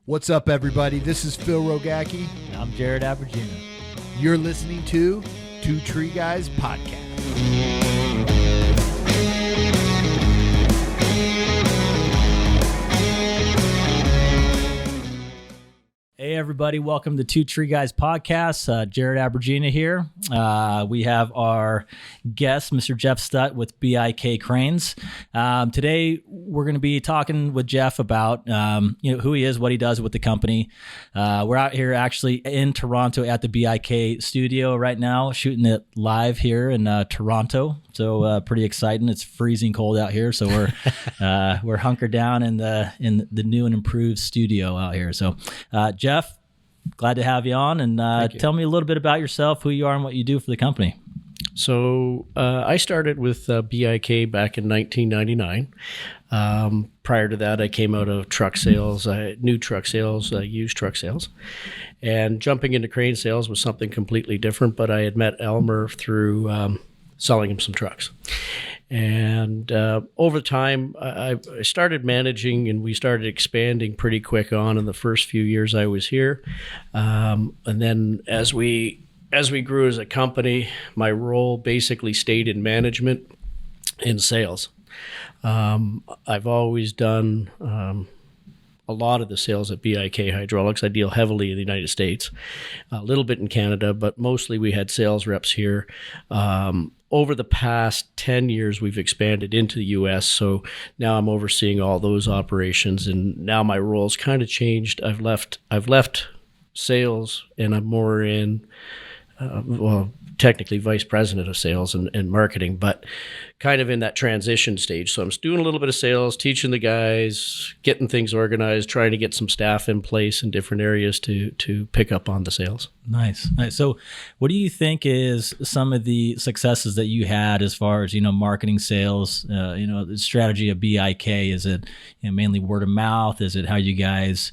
What's up, everybody? This is Phil Rogacki. And I'm Jared Abergina. You're listening to Two Tree Guys Podcast. Hey, everybody. Welcome to Two Tree Guys Podcast. Jared Abergina here. We have our guest, Mr. Jeff Stutt with BIK Cranes. Today, we're going to be talking with Jeff about who he is, what he does with the company. We're out here actually in Toronto at the BIK studio right now, shooting it live here in Toronto. So pretty exciting. It's freezing cold out here, so we're hunkered down in the new and improved studio out here. So Jeff, glad to have you on, and tell me a little bit about yourself, who you are, and what you do for the company. So I started with BIK back in 1999. Prior to that, I came out of truck sales, new truck sales, used truck sales. And jumping into crane sales was something completely different, but I had met Elmer through selling him some trucks. And over time, I started managing, and we started expanding pretty quick on in the first few years I was here. And then as we grew as a company, my role basically stayed in management and sales. I've always done a lot of the sales at BIK Hydraulics. I deal heavily in the United States, a little bit in Canada, but mostly we had sales reps here. Over the past 10 years, we've expanded into the U.S., so now I'm overseeing all those operations, and now my role's kind of changed. I've left sales, and I'm more in, technically vice president of sales and marketing, but kind of in that transition stage. So I'm doing a little bit of sales, teaching the guys, getting things organized, trying to get some staff in place in different areas to pick up on the sales. Nice. So what do you think is some of the successes that you had as far as, marketing, sales, the strategy of BIK? Is it mainly word of mouth? Is it how you guys,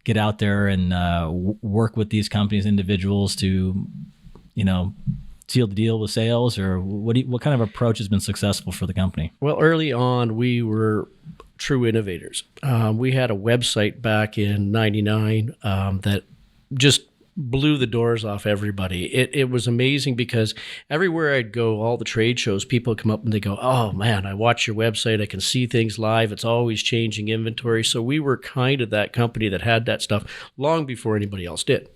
get out there and work with these companies, individuals to, seal the deal with sales, or what kind of approach has been successful for the company? Well, early on, we were true innovators. We had a website back in '99 that just blew the doors off everybody. It was amazing because everywhere I'd go, all the trade shows, people come up and they go, "Oh man, I watch your website. I can see things live. It's always changing inventory." So we were kind of that company that had that stuff long before anybody else did.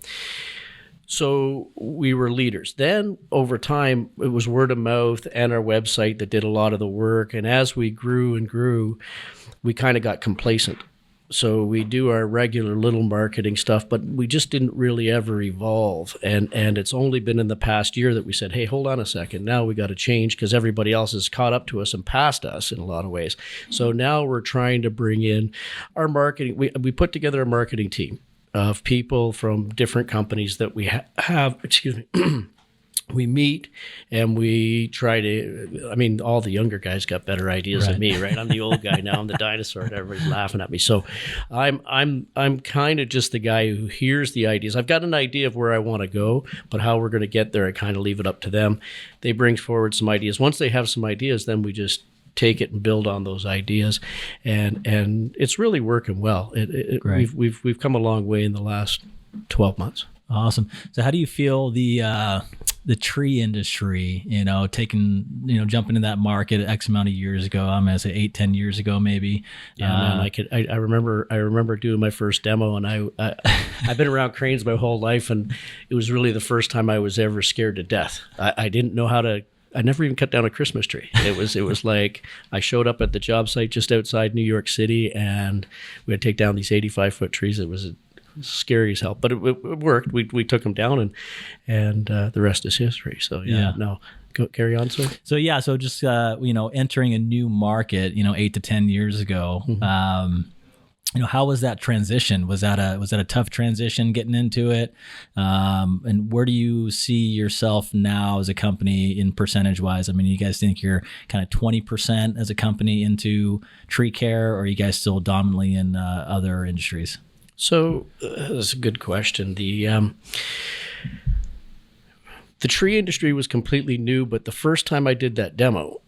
So we were leaders. Then over time, it was word of mouth and our website that did a lot of the work. And as we grew and grew, we kind of got complacent. So we do our regular little marketing stuff, but we just didn't really ever evolve. And it's only been in the past year that we said, hey, hold on a second. Now we got to change because everybody else has caught up to us and passed us in a lot of ways. So now we're trying to bring in our marketing. We put together a marketing team of people from different companies that we have, we meet and we try to, all the younger guys got better ideas than me, right? I'm the old guy now. I'm the dinosaur and everybody's laughing at me. So I'm kind of just the guy who hears the ideas. I've got an idea of where I want to go, but how we're going to get there, I kind of leave it up to them. They bring forward some ideas. Once they have some ideas, then we just take it and build on those ideas, and it's really working well. We've come a long way in the last 12 months. Awesome. So how do you feel the tree industry, jumping in that market X amount of years ago? I'm going to say 8-10 years ago, maybe. Yeah, man, I remember doing my first demo, and I've been around cranes my whole life, and it was really the first time I was ever scared to death. I didn't know how to. I never even cut down a Christmas tree. It was like I showed up at the job site just outside New York City, and we had to take down these 85-foot trees. It was scary as hell, but it worked. We took them down, and the rest is history. So carry on. So just entering a new market, 8 to 10 years ago. Mm-hmm. How was that transition? Was that a tough transition getting into it? And where do you see yourself now as a company in percentage wise? You guys think you're kind of 20% as a company into tree care, or are you guys still dominantly in other industries? So that's a good question. The tree industry was completely new, but the first time I did that demo,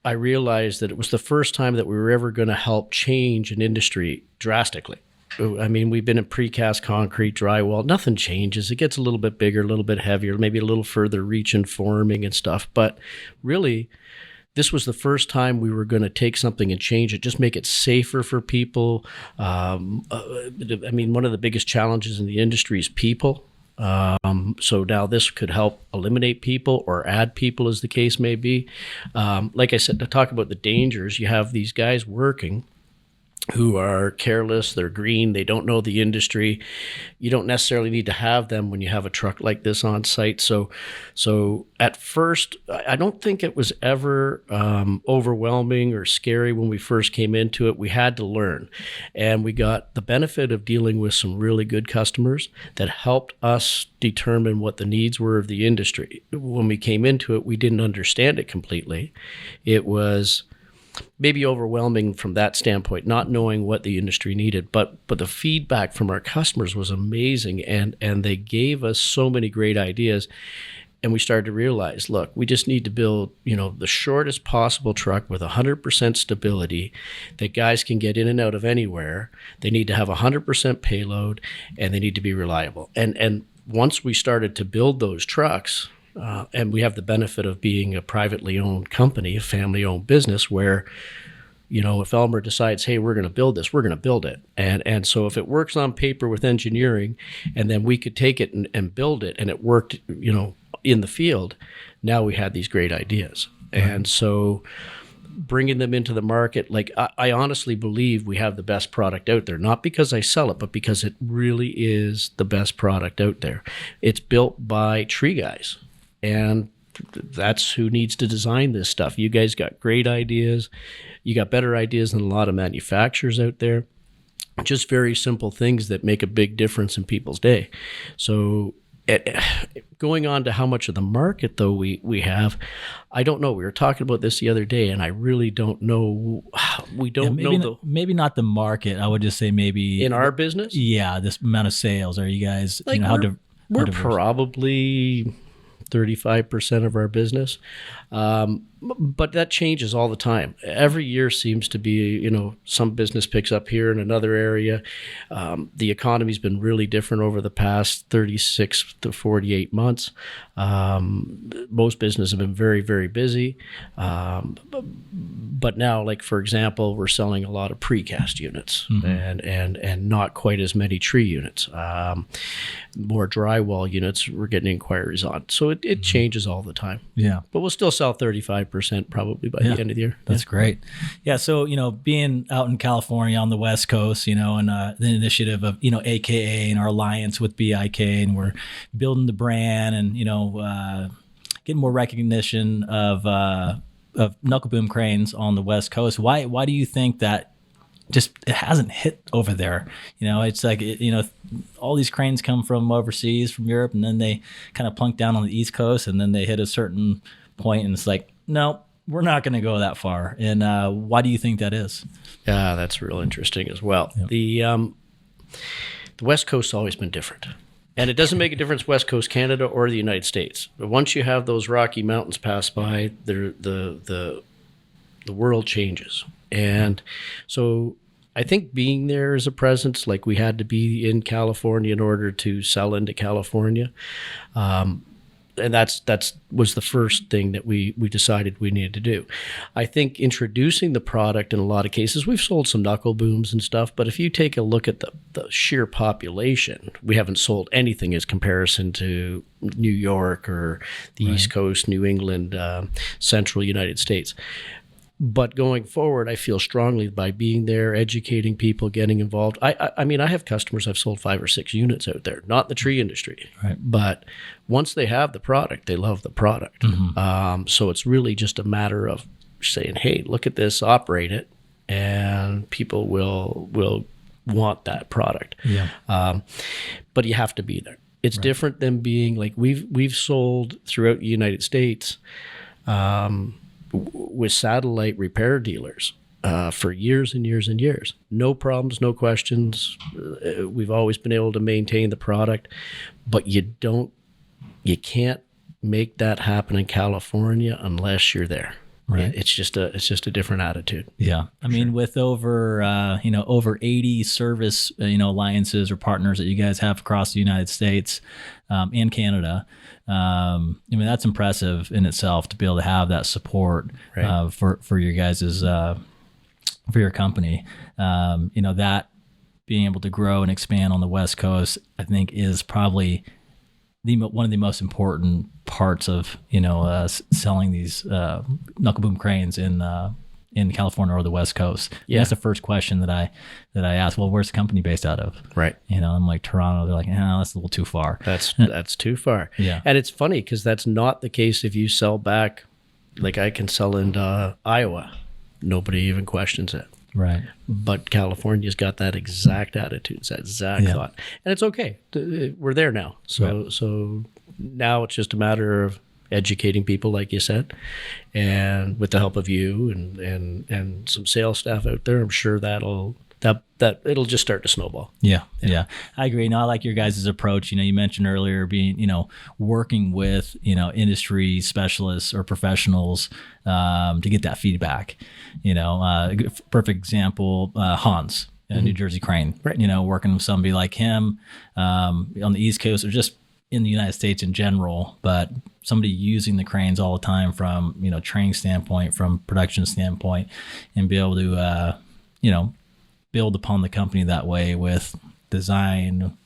I realized that it was the first time that we were ever going to help change an industry drastically. I mean, we've been in precast concrete, drywall. Nothing changes. It gets a little bit bigger, a little bit heavier, maybe a little further reach in forming and stuff. But really, this was the first time we were going to take something and change it, just make it safer for people. I mean, one of the biggest challenges in the industry is people. So now this could help eliminate people or add people, as the case may be. Like I said, to talk about the dangers, you have these guys working who are careless, they're green, they don't know the industry. You don't necessarily need to have them when you have a truck like this on site. So at first, I don't think it was ever overwhelming or scary when we first came into it. We had to learn. And we got the benefit of dealing with some really good customers that helped us determine what the needs were of the industry. When we came into it, we didn't understand it completely. It was maybe overwhelming from that standpoint, not knowing what the industry needed, but the feedback from our customers was amazing, and they gave us so many great ideas. And we started to realize, look, we just need to build, the shortest possible truck with 100% stability that guys can get in and out of anywhere. They need to have 100% payload, and they need to be reliable. And once we started to build those trucks, and we have the benefit of being a privately owned company, a family-owned business, where, if Elmer decides, hey, we're going to build this, we're going to build it. And so if it works on paper with engineering, and then we could take it and build it, and it worked, in the field, now we had these great ideas. And so bringing them into the market, like I honestly believe we have the best product out there, not because I sell it, but because it really is the best product out there. It's built by tree guys. And that's who needs to design this stuff. You guys got great ideas. You got better ideas than a lot of manufacturers out there. Just very simple things that make a big difference in people's day. So going on to how much of the market, though, we have, I don't know. We were talking about this the other day, and I really don't know. We don't know. Maybe not the market. I would just say maybe in our business. Yeah, this amount of sales. Are you guys, we're probably 35% of our business. But that changes all the time. Every year seems to be, some business picks up here in another area. The economy's been really different over the past 36 to 48 months. Most businesses have been very, very busy. But now, like, for example, we're selling a lot of precast units, and not quite as many tree units. More drywall units we're getting inquiries on. So it changes all the time. Yeah. But we'll still sell 35% probably by the end of the year. That's great. Yeah. So, being out in California on the West Coast, and the initiative of, AKA and our alliance with BIK, and we're building the brand and, getting more recognition of knuckle boom cranes on the West Coast. Why do you think that just it hasn't hit over there? It's like, all these cranes come from overseas, from Europe, and then they kind of plunk down on the East Coast, and then they hit a certain point, and it's like, no, we're not going to go that far. And why do you think that is? Yeah, that's real interesting as well. Yep. The West Coast's always been different. And it doesn't make a difference West Coast Canada or the United States. But once you have those Rocky Mountains pass by, the world changes. And so I think being there is a presence, like we had to be in California in order to sell into California. And that's was the first thing that we decided we needed to do. I think introducing the product in a lot of cases, we've sold some knuckle booms and stuff, but if you take a look at the sheer population, we haven't sold anything as comparison to New York or the East Coast, New England, central United States. But going forward, I feel strongly by being there, educating people, getting involved. I mean, I have customers, I've sold 5 or 6 units out there, not the tree industry. Right. But once they have the product, they love the product. So it's really just a matter of saying, hey, look at this, operate it, and people will want that product. Yeah. But you have to be there. It's different than being like we've sold throughout the United States with satellite repair dealers for years and years and years. No problems, no questions. We've always been able to maintain the product, but you can't make that happen in California unless you're there. Right. It's just a different attitude. Yeah. I mean, with over, over 80 service, alliances or partners that you guys have across the United States and Canada, I mean, that's impressive in itself to be able to have that support for your guys's, for your company. That being able to grow and expand on the West Coast, I think is probably one of the most important parts of selling these knuckle boom cranes in California or the West Coast. And that's the first question that I asked. Well, where's the company based out of? Right. I'm like, Toronto. They're like, that's a little too far. That's too far. Yeah. And it's funny because that's not the case if you sell back. Like I can sell into Iowa, nobody even questions it. Right. But California's got that exact attitude, that exact thought. And it's okay. We're there now. So now it's just a matter of educating people, like you said, and with the help of you and some sales staff out there, I'm sure that'll just start to snowball. Yeah. I agree. I like your guys' approach. You mentioned earlier being, working with, industry specialists or professionals to get that feedback. Perfect example, Hans, New Jersey Crane, right. Working with somebody like him on the East Coast or just in the United States in general, but somebody using the cranes all the time from, training standpoint, from production standpoint, and be able to, build upon the company that way with design,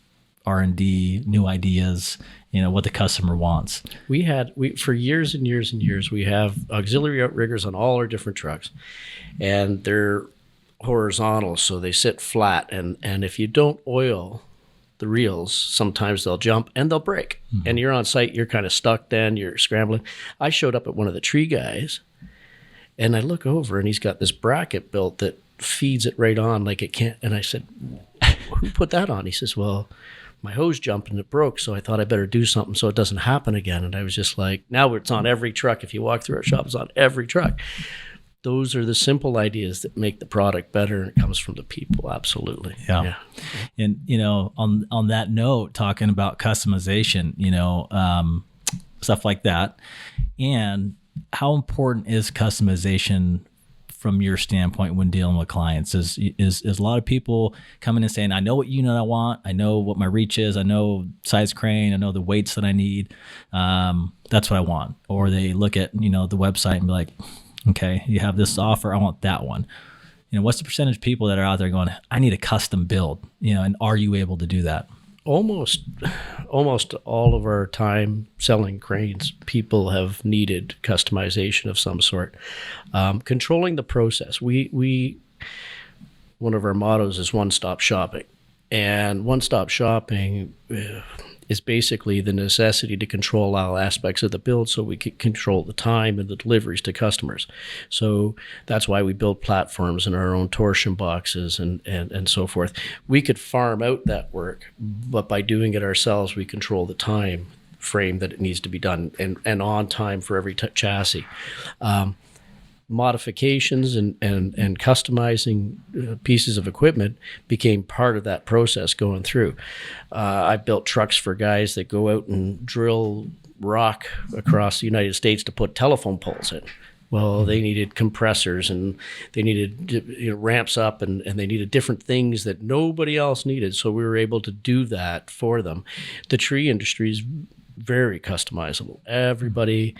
R&D, new ideas, what the customer wants. We for years and years and years, we have auxiliary outriggers on all our different trucks, and they're horizontal, so they sit flat. And if you don't oil the reels, sometimes they'll jump and they'll break. Mm-hmm. And you're on site, you're kind of stuck then, you're scrambling. I showed up at one of the tree guys, and I look over, and he's got this bracket built that feeds it right on like it can't. And I said, who put that on? He says, well, my hose jumped and it broke, so I thought I better do something so it doesn't happen again. And I was just like, now it's on every truck. If you walk through our shop, it's on every truck. Those are the simple ideas that make the product better, and it comes from the people. Absolutely. Yeah. And, on that note, talking about customization, stuff like that, and how important is customization from your standpoint when dealing with clients? Is a lot of people coming and saying, I know what unit I want, I know what my reach is, I know size crane, I know the weights that I need, that's what I want. Or they look at the website and be like, okay, you have this offer, I want that one. What's the percentage of people that are out there going, I need a custom build, and are you able to do that? Almost all of our time selling cranes, people have needed customization of some sort. Controlling the process. We one of our mottos is one-stop shopping. And one-stop shopping is basically the necessity to control all aspects of the build so we can control the time and the deliveries to customers. So that's why we build platforms in our own torsion boxes and so forth. We could farm out that work, but by doing it ourselves, we control the time frame that it needs to be done and on time for every chassis. Modifications and customizing pieces of equipment became part of that process going through. I built trucks for guys that go out and drill rock across the United States to put telephone poles in. Well, they needed compressors and they needed ramps up and they needed different things that nobody else needed. So we were able to do that for them. The tree industry is very customizable. Everybody,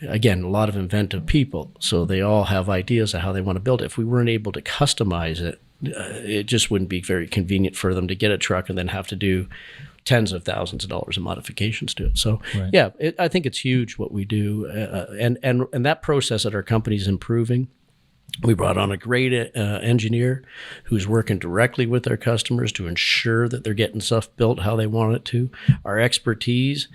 again, a lot of inventive people, so they all have ideas of how they want to build it. If we weren't able to customize it, it just wouldn't be very convenient for them to get a truck and then have to do tens of thousands of dollars of modifications to it. So, right. I think it's huge what we do, and that process at our company is improving. We brought on a great engineer who's working directly with our customers to ensure that they're getting stuff built how they want it to. Our expertise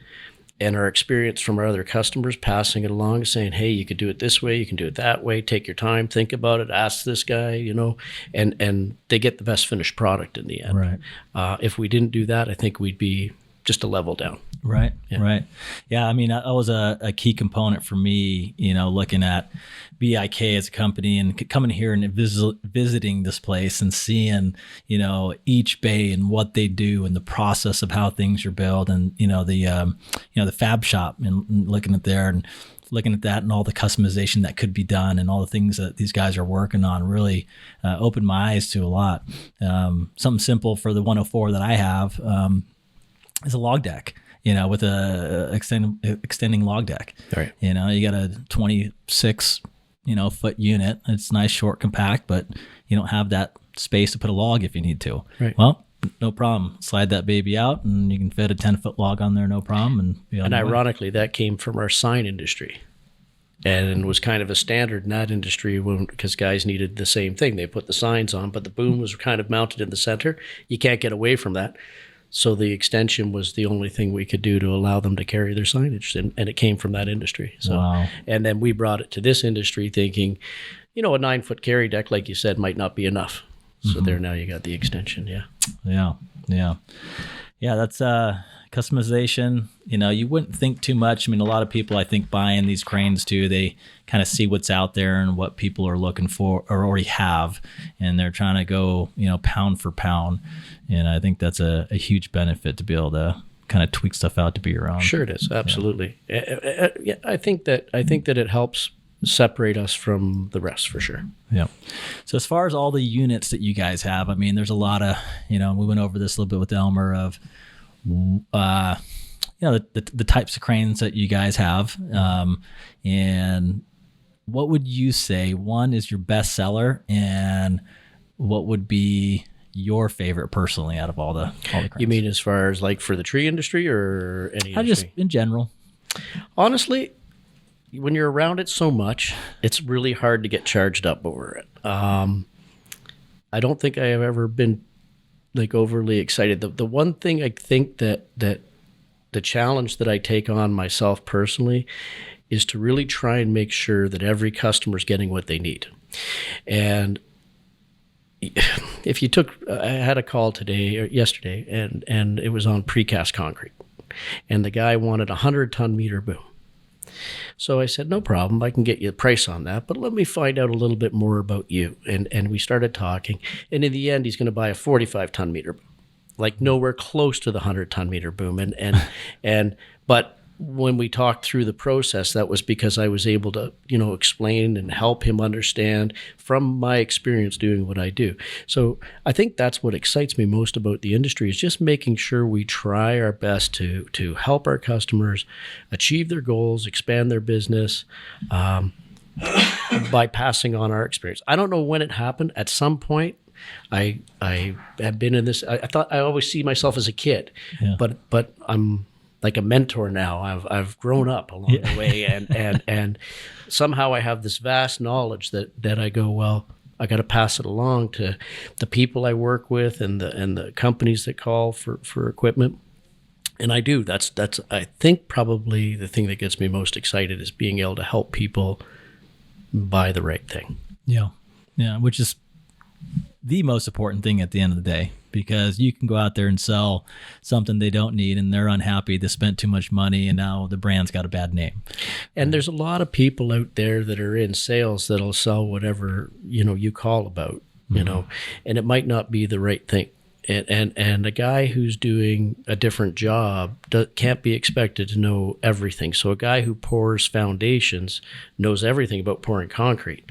and our experience from our other customers, passing it along, saying, hey, you could do it this way, you can do it that way, take your time, think about it, ask this guy, and they get the best finished product in the end. Right. If we didn't do that, I think we'd be just a level down. Right, right. Yeah, I mean, that was a key component for me, looking at BIK as a company and coming here and visiting this place and seeing, each bay and what they do and the process of how things are built and, the fab shop and looking at there and looking at that and all the customization that could be done and all the things that these guys are working on really opened my eyes to a lot. Something simple for the 104 that I have is a log deck, with a extending log deck. Right. You got a 26, foot unit. It's nice, short, compact, but you don't have that space to put a log if you need to. Right. Well, no problem. Slide that baby out and you can fit a 10-foot log on there, no problem. And ironically, that came from our sign industry and was kind of a standard in that industry because guys needed the same thing. They put the signs on, but the boom was kind of mounted in the center. You can't get away from that. So the extension was the only thing we could do to allow them to carry their signage. And it came from that industry. So, wow. And then we brought it to this industry thinking, a 9-foot carry deck, like you said, might not be enough. So there, now you got the extension. Yeah. That's customization. You wouldn't think too much. I mean, a lot of people, I think, buying these cranes too, they kind of see what's out there and what people are looking for or already have, and they're trying to go, pound for pound. And I think that's a huge benefit to be able to kind of tweak stuff out to be your own. Sure, it is. Absolutely. Yeah. I think that it helps separate us from the rest for sure. Yeah. So as far as all the units that you guys have, I mean, there's a lot of, we went over this a little bit with Elmer of, the types of cranes that you guys have. And what would you say, one is your best seller, and what would be your favorite personally out of all the cranes? You mean as far as like for the tree industry or any industry? Just in general. Honestly, when you're around it so much, it's really hard to get charged up over it. I don't think I have ever been like overly excited. The one thing I think that the challenge that I take on myself personally is to really try and make sure that every customer is getting what they need. And if you I had a call yesterday, and it was on precast concrete, and the guy wanted a 100-ton meter boom. So I said, no problem, I can get you a price on that, but let me find out a little bit more about you. And we started talking, and in the end, he's going to buy a 45-ton meter boom, like nowhere close to the 100-ton meter boom. But when we talked through the process, that was because I was able to, explain and help him understand from my experience doing what I do. So I think that's what excites me most about the industry, is just making sure we try our best to help our customers achieve their goals, expand their business, by passing on our experience. I don't know when it happened. At some point, I have been in this. I thought I always see myself as a kid, but I'm like a mentor now. I've grown up along the way, and somehow I have this vast knowledge that I go, well, I got to pass it along to the people I work with and the companies that call for equipment. And I do. That's I think probably the thing that gets me most excited is being able to help people buy the right thing. Yeah, which is the most important thing at the end of the day, because you can go out there and sell something they don't need and they're unhappy. They spent too much money and now the brand's got a bad name. And there's a lot of people out there that are in sales that'll sell whatever, you call about, and it might not be the right thing. And a guy who's doing a different job can't be expected to know everything. So a guy who pours foundations knows everything about pouring concrete.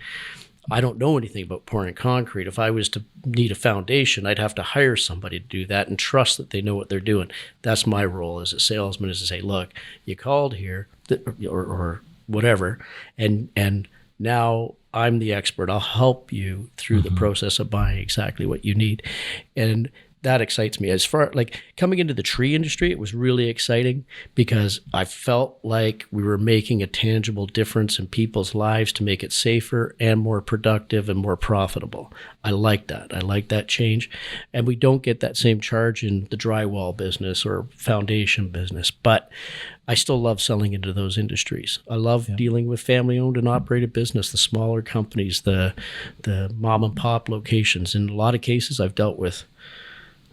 I don't know anything about pouring concrete. If I was to need a foundation, I'd have to hire somebody to do that and trust that they know what they're doing. That's my role as a salesman, is to say, look, you called here or whatever, and now I'm the expert. I'll help you through the process of buying exactly what you need. And that excites me. As far like coming into the tree industry, it was really exciting because I felt like we were making a tangible difference in people's lives to make it safer and more productive and more profitable. I like that. I like that change. And we don't get that same charge in the drywall business or foundation business, but I still love selling into those industries. I love dealing with family-owned and operated business, the smaller companies, the mom and pop locations. In a lot of cases, I've dealt with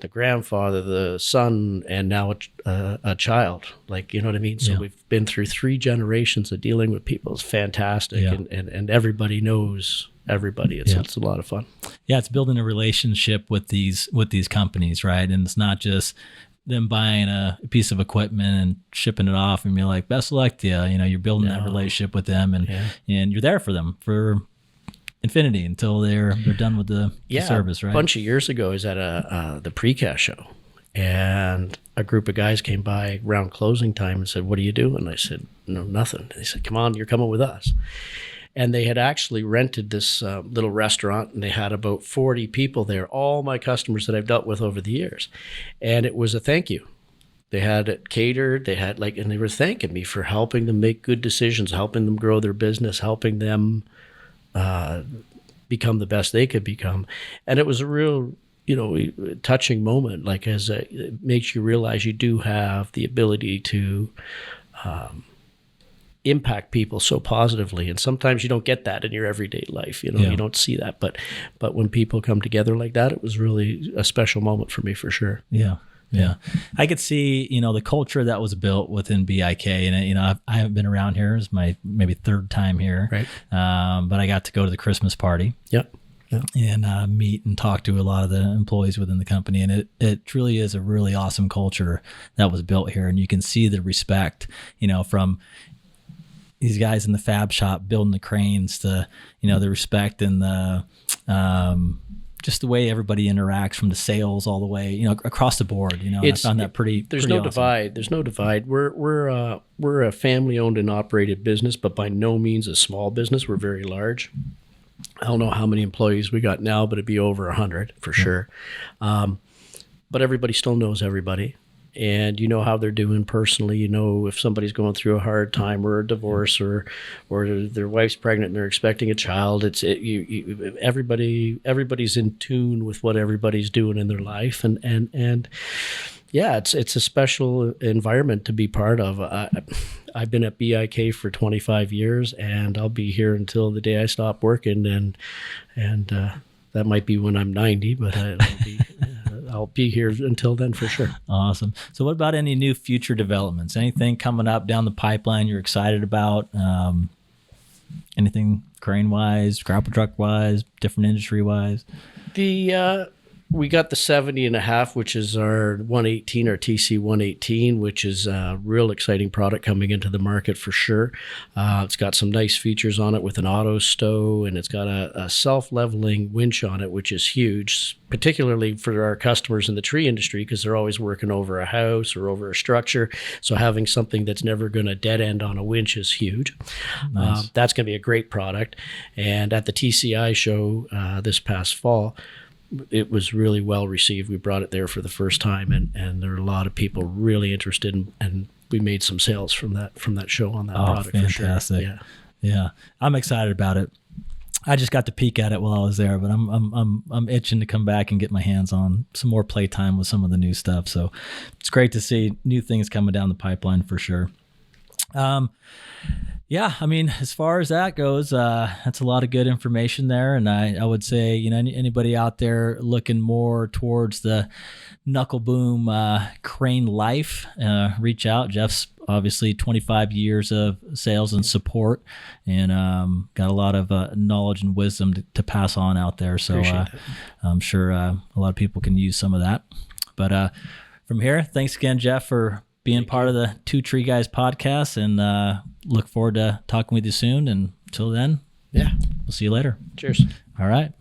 the grandfather, the son, and now a child. Like, you know what I mean? So we've been through 3 generations of dealing with people. It's fantastic. And everybody knows everybody. It's a lot of fun. Yeah, it's building a relationship with these companies, right? And it's not just them buying a piece of equipment and shipping it off and be like, best of luck to you. You know, you're building that relationship with them and you're there for them for infinity until they're done with the service, right? A bunch of years ago, I was at the precast show, and a group of guys came by around closing time and said, "What are you doing?" I said, "No, nothing." And they said, "Come on, you're coming with us." And they had actually rented this little restaurant, and they had about 40 people there, all my customers that I've dealt with over the years. And it was a thank you. They had it catered. They had and they were thanking me for helping them make good decisions, helping them grow their business, helping them become the best they could become. And it was a real, touching moment, as it makes you realize you do have the ability to impact people so positively. And sometimes you don't get that in your everyday life. You don't see that. But when people come together like that, it was really a special moment for me, for sure. Yeah. Yeah. I could see, the culture that was built within BIK, and, I haven't been around here. It's my maybe third time here. Right. But I got to go to the Christmas party. Yep. And meet and talk to a lot of the employees within the company. And it truly is a really awesome culture that was built here. And you can see the respect, from these guys in the fab shop building the cranes to, the respect and the, just the way everybody interacts from the sales all the way, across the board, I found that pretty no awesome. divide. There's no divide. We're a family owned and operated business, but by no means a small business. We're very large. I don't know how many employees we got now, but it'd be over 100 for sure. But everybody still knows everybody. And you know how they're doing personally. If somebody's going through a hard time or a divorce or their wife's pregnant and they're expecting a child. Everybody's in tune with what everybody's doing in their life, and yeah, it's a special environment to be part of. I've been at BIK for 25 years, and I'll be here until the day I stop working, and that might be when I'm 90, but I'll be here until then for sure. Awesome. So what about any new future developments? Anything coming up down the pipeline you're excited about? Anything crane-wise, grapple truck-wise, different industry-wise? We got the 70.5, which is our 118, our TC 118, which is a real exciting product coming into the market for sure. It's got some nice features on it with an auto stow, and it's got a self-leveling winch on it, which is huge, particularly for our customers in the tree industry, because they're always working over a house or over a structure. So having something that's never going to dead end on a winch is huge. Nice. That's going to be a great product. And at the TCI show this past fall, it was really well received. We brought it there for the first time, and there are a lot of people really interested, and we made some sales from that show on that product. Fantastic. For sure. Yeah, I'm excited about it. I just got to peek at it while I was there, but I'm itching to come back and get my hands on some more playtime with some of the new stuff. So it's great to see new things coming down the pipeline for sure. Yeah, I mean, as far as that goes, that's a lot of good information there. And I would say, anybody out there looking more towards the knuckle boom crane life, reach out. Jeff's obviously 25 years of sales and support, and got a lot of knowledge and wisdom to pass on out there. So I'm sure a lot of people can use some of that. But from here, thanks again, Jeff, for being part of the Two Tree Guys podcast, and look forward to talking with you soon. And until then, we'll see you later. Cheers. All right.